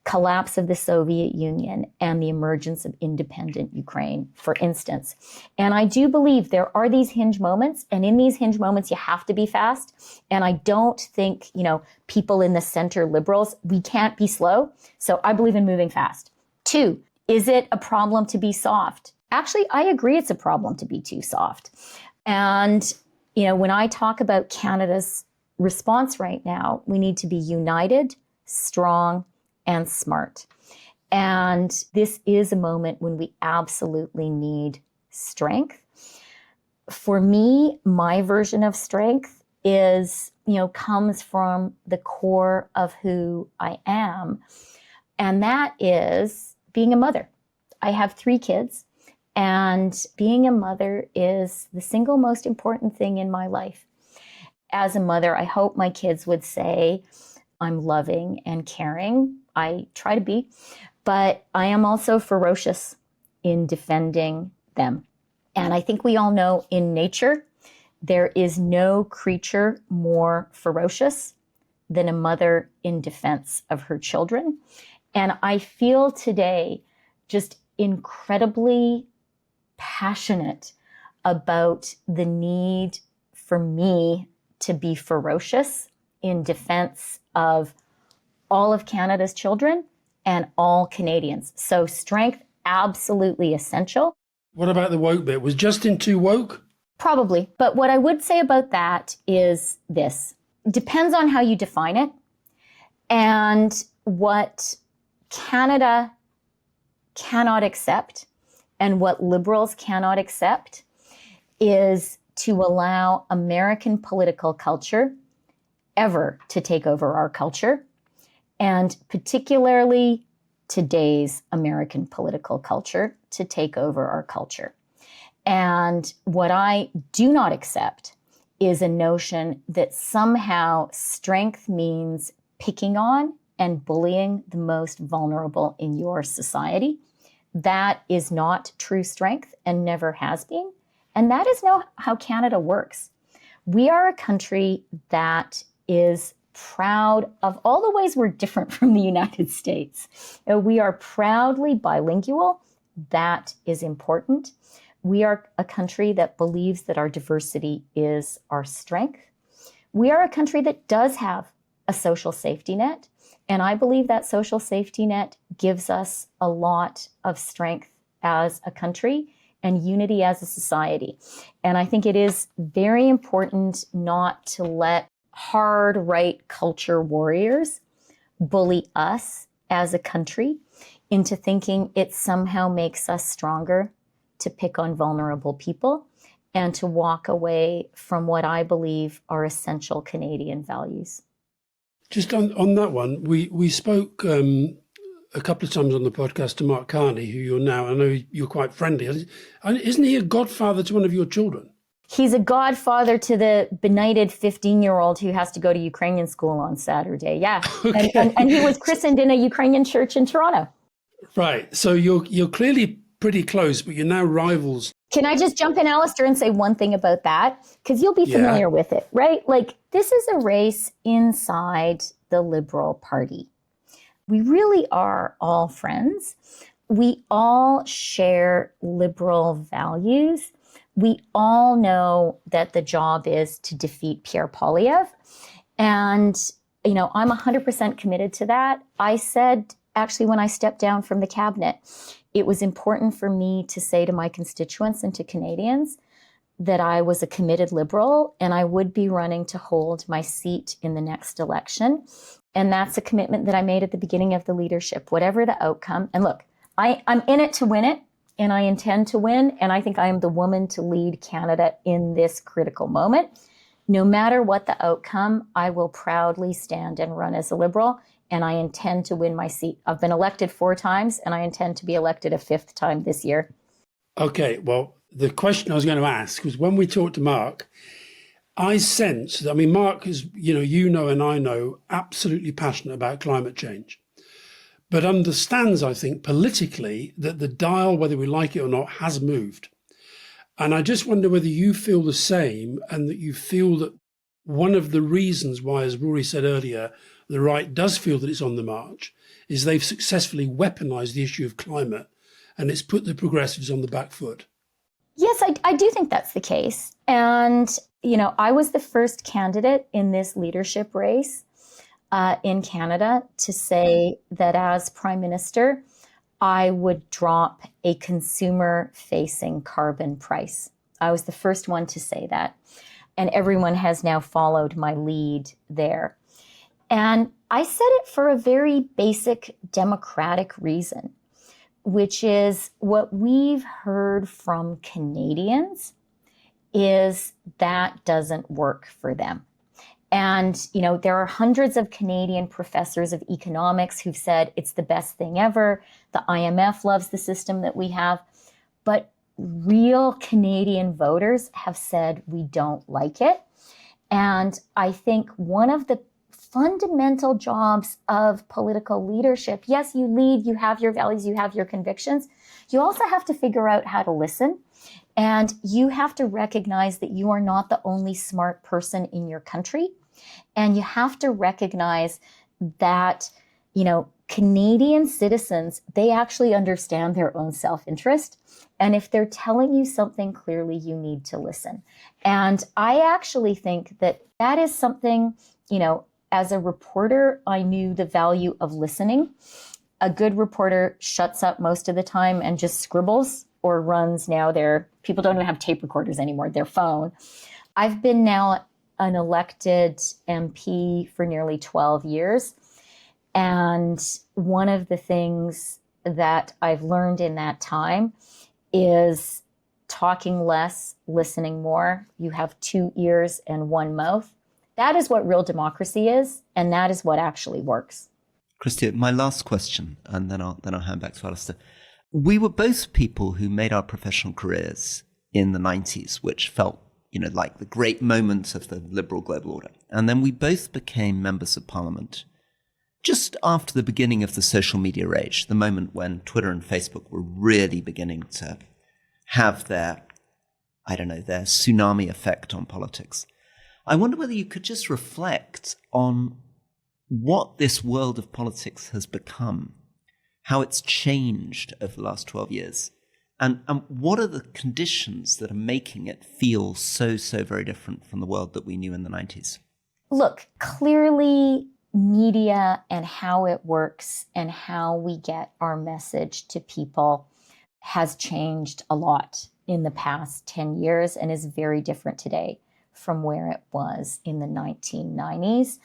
Collapse of the Soviet Union and the emergence of independent Ukraine, for instance. And I do believe there are these hinge moments, and in these hinge moments, you have to be fast. And I don't think, people in the center, liberals, we can't be slow. So I believe in moving fast. Two, is it a problem to be soft? Actually, I agree it's a problem to be too soft. And, when I talk about Canada's response right now, we need to be united, strong, and smart. And this is a moment when we absolutely need strength. For me, my version of strength is, comes from the core of who I am. And that is being a mother. I have 3 kids, And being a mother is the single most important thing in my life. As a mother, I hope my kids would say, I'm loving and caring. I try to be, but I am also ferocious in defending them. And I think we all know in nature, there is no creature more ferocious than a mother in defense of her children. And I feel today just incredibly passionate about the need for me to be ferocious in defense of all of Canada's children and all Canadians. So strength, absolutely essential. What about the woke bit? Was Justin too woke? Probably. But what I would say about that is this. Depends on how you define it. And what Canada cannot accept and what liberals cannot accept is to allow American political culture ever to take over our culture, and particularly today's American political culture to take over our culture. And what I do not accept is a notion that somehow strength means picking on and bullying the most vulnerable in your society. That is not true strength and never has been. And that is not how Canada works. We are a country that is proud of all the ways we're different from the United States. We are proudly bilingual. That is important. We are a country that believes that our diversity is our strength. We are a country that does have a social safety net. And I believe that social safety net gives us a lot of strength as a country and unity as a society. And I think it is very important not to let hard right culture warriors bully us as a country into thinking it somehow makes us stronger to pick on vulnerable people and to walk away from what I believe are essential Canadian values. Just on that one, we spoke a couple of times on the podcast to Mark Carney, who you're now, I know you're quite friendly. Isn't he a godfather to one of your children? He's a godfather to the benighted 15-year-old who has to go to Ukrainian school on Saturday. Yeah. Okay. And he was christened in a Ukrainian church in Toronto. Right. So you're clearly pretty close, but you're now rivals. Can I just jump in, Alastair, and say one thing about that? Because you'll be familiar with it, right? Like, this is a race inside the Liberal Party. We really are all friends. We all share liberal values. We all know that the job is to defeat Pierre Poilievre. And, you know, I'm 100% committed to that. I said, actually, when I stepped down from the cabinet, it was important for me to say to my constituents and to Canadians that I was a committed Liberal and I would be running to hold my seat in the next election. And that's a commitment that I made at the beginning of the leadership, whatever the outcome. And look, I'm in it to win it, and I intend to win. And I think I am the woman to lead Canada in this critical moment. No matter what the outcome, I will proudly stand and run as a Liberal, and I intend to win my seat. I've been elected 4 times, and I intend to be elected a 5th time this year. Okay, well, the question I was going to ask was, when we talked to Mark, I sense, I mean, Mark is, you know, and I know, absolutely passionate about climate change, but understands, I think, politically that the dial, whether we like it or not, has moved. And I just wonder whether you feel the same, and that you feel that one of the reasons why, as Rory said earlier, the right does feel that it's on the march, is they've successfully weaponized the issue of climate, and it's put the progressives on the back foot. Yes, I do think that's the case. And, you know, I was the first candidate in this leadership race in Canada to say that as Prime Minister, I would drop a consumer-facing carbon price. I was the first one to say that. And everyone has now followed my lead there. And I said it for a very basic democratic reason, which is what we've heard from Canadians is that doesn't work for them. And, you know, there are hundreds of Canadian professors of economics who've said it's the best thing ever. The IMF loves the system that we have. But real Canadian voters have said we don't like it. And I think one of the fundamental jobs of political leadership, yes, you lead, you have your values, you have your convictions. You also have to figure out how to listen. And you have to recognize that you are not the only smart person in your country. And you have to recognize that, Canadian citizens, they actually understand their own self-interest. And if they're telling you something clearly, you need to listen. And I actually think that is something, as a reporter, I knew the value of listening. A good reporter shuts up most of the time and just scribbles or runs people don't even have tape recorders anymore, their phone. I've been now an elected MP for nearly 12 years. And one of the things that I've learned in that time is talking less, listening more. You have 2 ears and 1 mouth. That is what real democracy is, and that is what actually works. Chrystia, my last question, and then I'll hand back to Alastair. We were both people who made our professional careers in the 90s, which felt, like the great moment of the liberal global order. And then we both became members of parliament just after the beginning of the social media age, the moment when Twitter and Facebook were really beginning to have their tsunami effect on politics. I wonder whether you could just reflect on what this world of politics has become, how it's changed over the last 12 years, and what are the conditions that are making it feel so very different from the world that we knew in the 90s? Look, clearly media and how it works and how we get our message to people has changed a lot in the past 10 years and is very different today from where it was in the 1990s.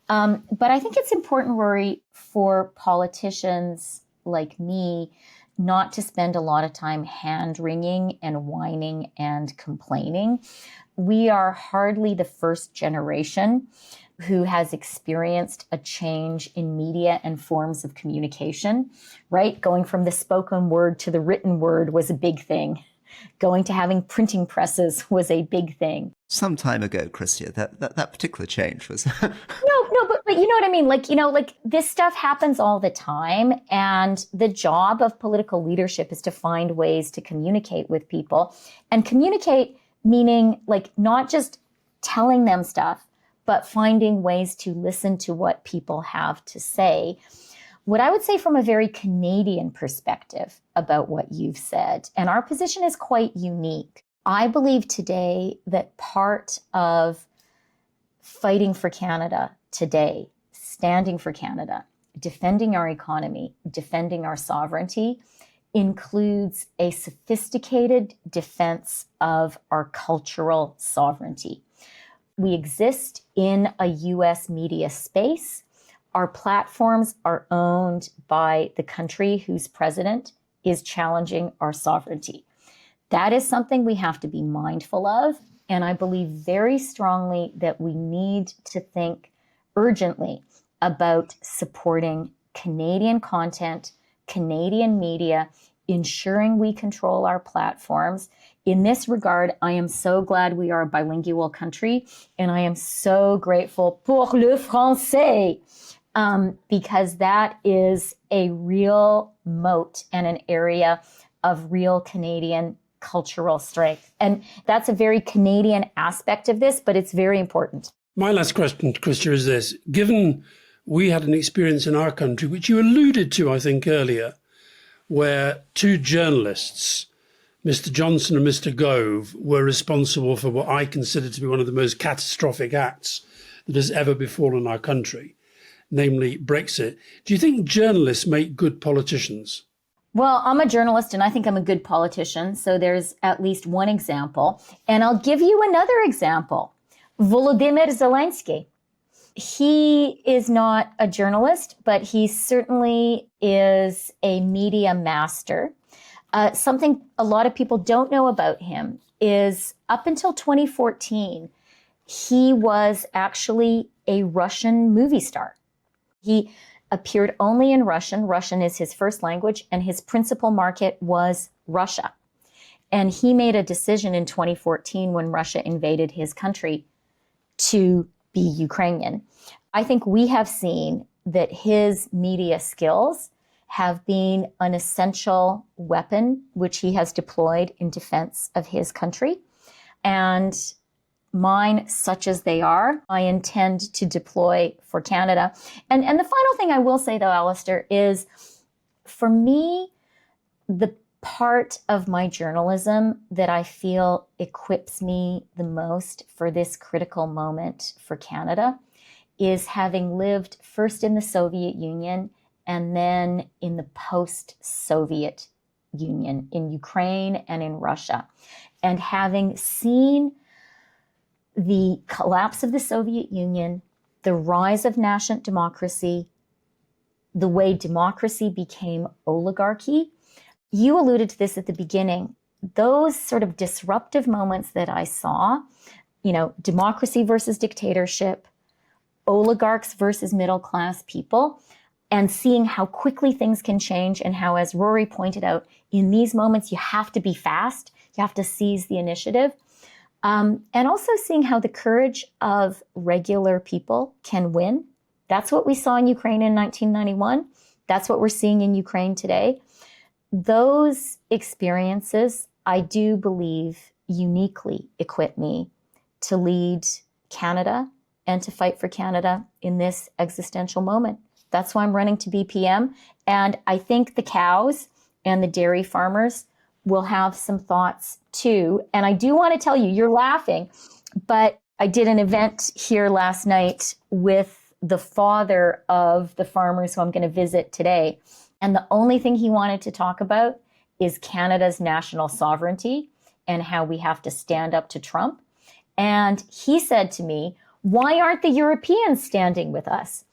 But I think it's important, Rory, for politicians like me not to spend a lot of time hand-wringing and whining and complaining. We are hardly the first generation who has experienced a change in media and forms of communication, right? Going from the spoken word to the written word was a big thing. Going to having printing presses was a big thing. Some time ago, Chrystia, that particular change was... No, but you know what I mean? Like this stuff happens all the time. And the job of political leadership is to find ways to communicate with people. And communicate meaning like not just telling them stuff, but finding ways to listen to what people have to say. What I would say from a very Canadian perspective about what you've said, and our position is quite unique. I believe today that part of fighting for Canada today, standing for Canada, defending our economy, defending our sovereignty, includes a sophisticated defense of our cultural sovereignty. We exist in a US media space. Our platforms are owned by the country whose president is challenging our sovereignty. That is something we have to be mindful of. And I believe very strongly that we need to think urgently about supporting Canadian content, Canadian media, ensuring we control our platforms. In this regard, I am so glad we are a bilingual country, and I am so grateful pour le français, because that is a real moat and an area of real Canadian cultural strength. And that's a very Canadian aspect of this, but it's very important. My last question, Chrystia, is this. Given we had an experience in our country, which you alluded to, I think, earlier, where 2 journalists, Mr. Johnson and Mr. Gove, were responsible for what I consider to be one of the most catastrophic acts that has ever befallen our country, namely Brexit. Do you think journalists make good politicians? Well, I'm a journalist and I think I'm a good politician. So there's at least one example. And I'll give you another example. Volodymyr Zelensky. He is not a journalist, but he certainly is a media master. Something a lot of people don't know about him is up until 2014, he was actually a Russian movie star. He appeared only in Russian. Russian is his first language, and his principal market was Russia. And he made a decision in 2014 when Russia invaded his country to be Ukrainian. I think we have seen that his media skills have been an essential weapon which he has deployed in defense of his country. And mine, such as they are, I intend to deploy for Canada. And the final thing I will say, though, Alastair, is for me, the part of my journalism that I feel equips me the most for this critical moment for Canada is having lived first in the Soviet Union and then in the post-Soviet Union, in Ukraine and in Russia, and having seen the collapse of the Soviet Union, the rise of national democracy, the way democracy became oligarchy. You alluded to this at the beginning. Those sort of disruptive moments that I saw, democracy versus dictatorship, oligarchs versus middle-class people, and seeing how quickly things can change and how, as Rory pointed out, in these moments, you have to be fast. You have to seize the initiative. And also seeing how the courage of regular people can win. That's what we saw in Ukraine in 1991. That's what we're seeing in Ukraine today. Those experiences, I do believe, uniquely equip me to lead Canada and to fight for Canada in this existential moment. That's why I'm running to be PM. And I think the cows and the dairy farmers will have some thoughts too. And I do want to tell you, you're laughing, but I did an event here last night with the father of the farmers who I'm going to visit today. And the only thing he wanted to talk about is Canada's national sovereignty and how we have to stand up to Trump. And he said to me, why aren't the Europeans standing with us?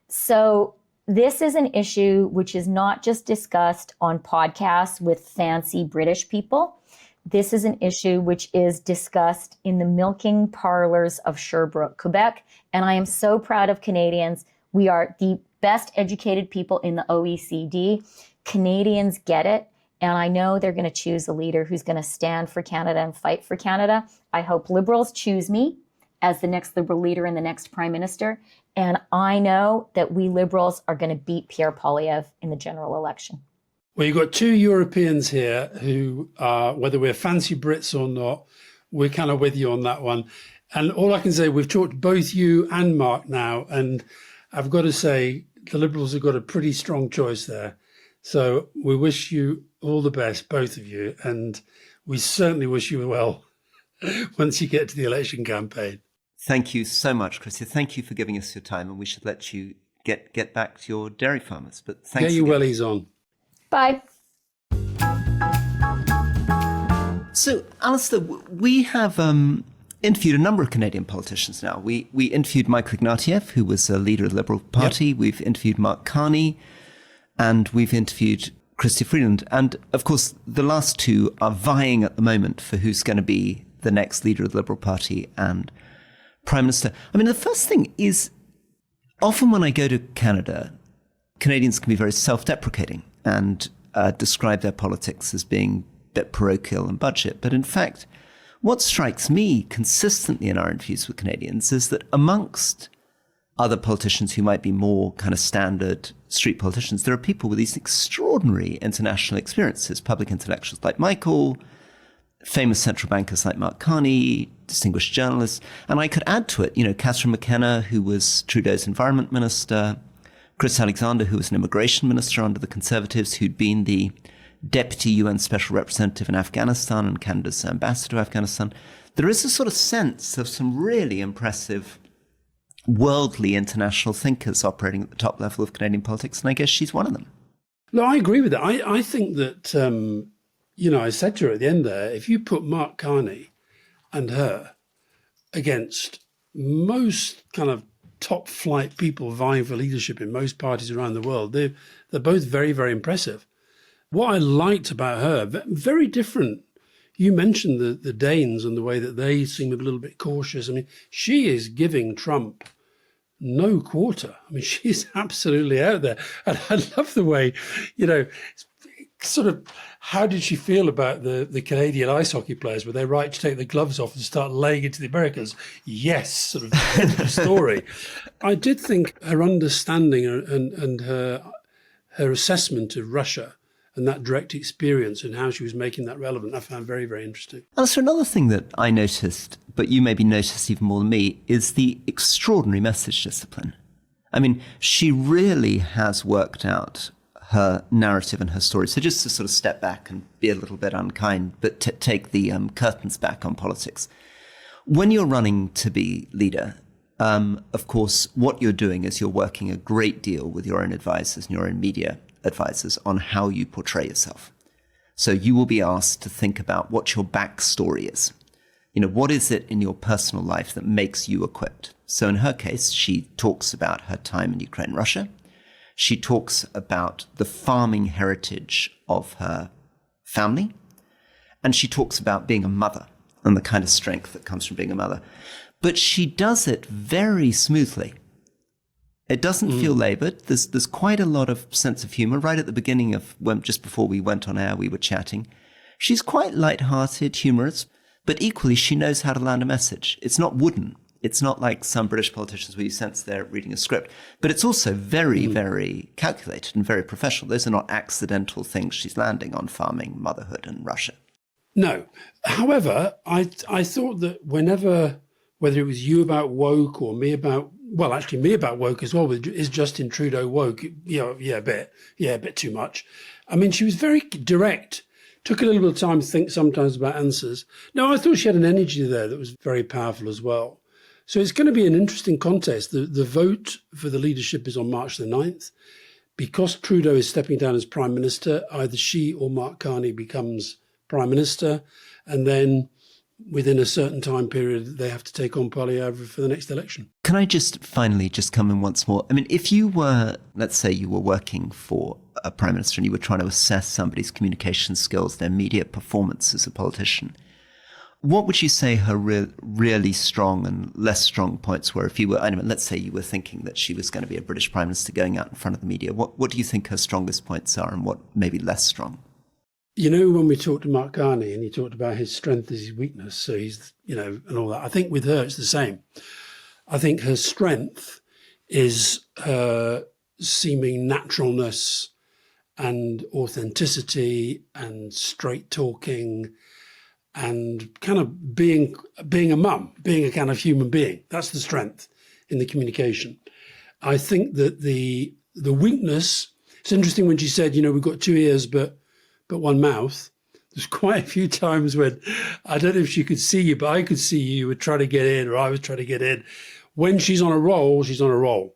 So this is an issue which is not just discussed on podcasts with fancy British people. This is an issue which is discussed in the milking parlors of Sherbrooke, Quebec. And I am so proud of Canadians. We are the best educated people in the OECD. Canadians get it. And I know they're going to choose a leader who's going to stand for Canada and fight for Canada. I hope Liberals choose me as the next Liberal leader and the next Prime Minister. And I know that we Liberals are going to beat Pierre Poilievre in the general election. Well, you've got two Europeans here who are, whether we're fancy Brits or not, we're kind of with you on that one. And all I can say, we've talked to both you and Mark now, and I've got to say, the Liberals have got a pretty strong choice there. So we wish you all the best, both of you, and we certainly wish you well once you get to the election campaign. Thank you so much, Chrystia. Thank you for giving us your time, and we should let you get back to your dairy farmers. But thanks. Get your wellies on. Bye. So, Alastair, we have interviewed a number of Canadian politicians now. We interviewed Mike Ignatieff, who was a leader of the Liberal Party. Yep. We've interviewed Mark Carney, and we've interviewed Chrystia Freeland. And, of course, the last two are vying at the moment for who's going to be the next leader of the Liberal Party and Prime Minister. I mean, the first thing is, often when I go to Canada, Canadians can be very self-deprecating and describe their politics as being a bit parochial and budget. But in fact, what strikes me consistently in our interviews with Canadians is that amongst other politicians who might be more kind of standard street politicians, there are people with these extraordinary international experiences, public intellectuals like Michael, famous central bankers like Mark Carney, distinguished journalists. And I could add to it, Catherine McKenna, who was Trudeau's environment minister, Chris Alexander, who was an immigration minister under the Conservatives, who'd been the deputy UN special representative in Afghanistan and Canada's ambassador to Afghanistan. There is a sort of sense of some really impressive worldly international thinkers operating at the top level of Canadian politics, and I guess she's one of them. No, I agree with that. I think that, I said to her at the end there, if you put Mark Carney and her against most kind of top flight people vying for leadership in most parties around the world, they're both very, very impressive. What I liked about her, very different. You mentioned the Danes and the way that they seem a little bit cautious. I mean, she is giving Trump no quarter. I mean, she's absolutely out there. And I love the way, sort of, how did she feel about the Canadian ice hockey players? Were they right to take the gloves off and start laying into the Americans? Yes, sort of end of story. I did think her understanding and her assessment of Russia and that direct experience and how she was making that relevant, I found very, very interesting. Alastair, another thing that I noticed, but you maybe noticed even more than me, is the extraordinary message discipline. I mean, she really has worked out her narrative and her story. So just to sort of step back and be a little bit unkind, but take the curtains back on politics. When you're running to be leader, of course, what you're doing is you're working a great deal with your own advisors and your own media advisors on how you portray yourself. So you will be asked to think about what your backstory is. You know, what is it in your personal life that makes you equipped? So in her case, she talks about her time in Ukraine and Russia. She talks about the farming heritage of her family. And she talks about being a mother and the kind of strength that comes from being a mother. But she does it very smoothly. It doesn't feel laboured. There's quite a lot of sense of humour. Right at the beginning of just before we went on air, we were chatting. She's quite light-hearted, humorous, but equally she knows how to land a message. It's not wooden. It's not like some British politicians where you sense they're reading a script. But it's also very, very calculated and very professional. Those are not accidental things she's landing on: farming, motherhood, and Russia. No. However, I thought that whether it was you about woke or me about, well, actually me about woke as well, is Justin Trudeau woke? A bit too much. I mean, she was very direct. Took a little bit of time to think sometimes about answers. No, I thought she had an energy there that was very powerful as well. So it's going to be an interesting contest. The vote for the leadership is on March the 9th. Because Trudeau is stepping down as Prime Minister, either she or Mark Carney becomes Prime Minister. And then within a certain time period, they have to take on Poilievre for the next election. Can I just finally just come in once more? I mean, if you were, let's say you were working for a Prime Minister and you were trying to assess somebody's communication skills, their media performance as a politician, what would you say her really strong and less strong points were? If you were, let's say you were thinking that she was going to be a British Prime Minister going out in front of the media, what do you think her strongest points are and what maybe less strong? You know, when we talked to Mark Carney and he talked about his strength is his weakness, so he's, and all that, I think with her it's the same. I think her strength is her seeming naturalness and authenticity and straight talking and kind of being a mum, being a kind of human being. That's the strength in the communication. I think that the weakness, it's interesting when she said, we've got two ears but one mouth. There's quite a few times when, I don't know if she could see you, but I could see you were trying to get in or I was trying to get in. When she's on a roll, she's on a roll.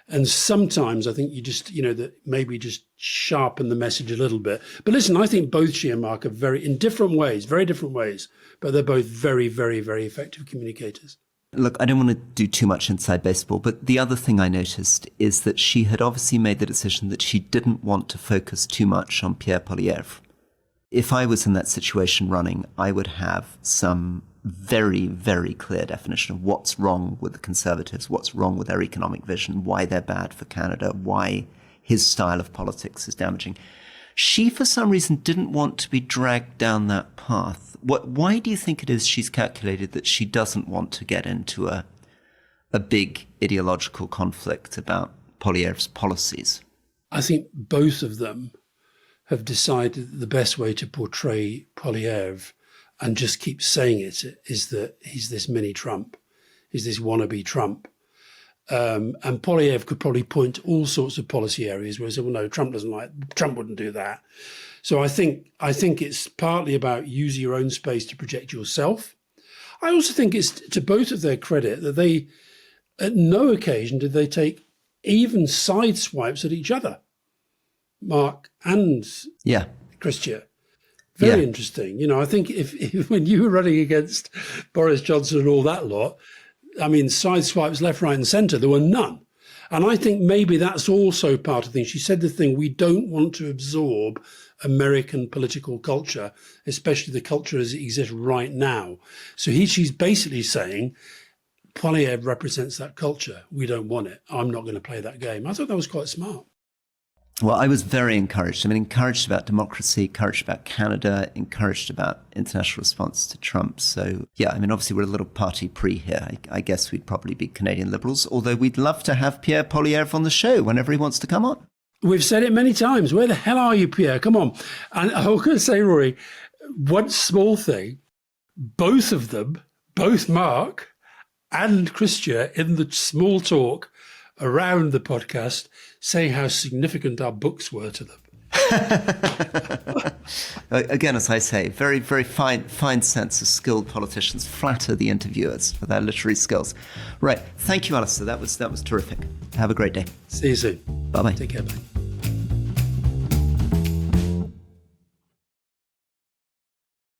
And sometimes I think you just, that maybe just sharpen the message a little bit. But listen, I think both she and Mark are in different ways, very different ways, but they're both very, very, very effective communicators. Look, I don't want to do too much inside baseball, but the other thing I noticed is that she had obviously made the decision that she didn't want to focus too much on Pierre Poilievre. If I was in that situation running, I would have some very, very clear definition of what's wrong with the Conservatives, what's wrong with their economic vision, why they're bad for Canada, why his style of politics is damaging. She, for some reason, didn't want to be dragged down that path. Why do you think it is she's calculated that she doesn't want to get into a big ideological conflict about Poilievre's policies? I think both of them have decided that the best way to portray Poilievre, and just keep saying it, is that he's this mini Trump, he's this wannabe Trump. And Poilievre could probably point to all sorts of policy areas where he said, well, no, Trump wouldn't do that. So I think it's partly about using your own space to project yourself. I also think it's to both of their credit that they, at no occasion did they take even side swipes at each other, Mark and Chrystia. Very interesting. I think if when you were running against Boris Johnson and all that lot, side swipes left, right and centre, there were none. And I think maybe that's also part of the thing. She said the thing, we don't want to absorb American political culture, especially the culture as it exists right now. So she's basically saying, Poilievre represents that culture. We don't want it. I'm not going to play that game. I thought that was quite smart. Well, I was very encouraged. I mean, encouraged about democracy, encouraged about Canada, encouraged about international response to Trump. So, yeah, I mean, obviously we're a little party pre here. I guess we'd probably be Canadian Liberals, although we'd love to have Pierre Poilievre on the show whenever he wants to come on. We've said it many times. Where the hell are you, Pierre? Come on. And I was going to say, Rory, one small thing, both of them, both Mark and Chrystia, in the small talk around the podcast, saying how significant our books were to them. Again, as I say, very, very fine sense of skilled politicians flatter the interviewers for their literary skills. Right. Thank you, Alastair. That was terrific. Have a great day. See you soon. Bye-bye. Take care. Bye.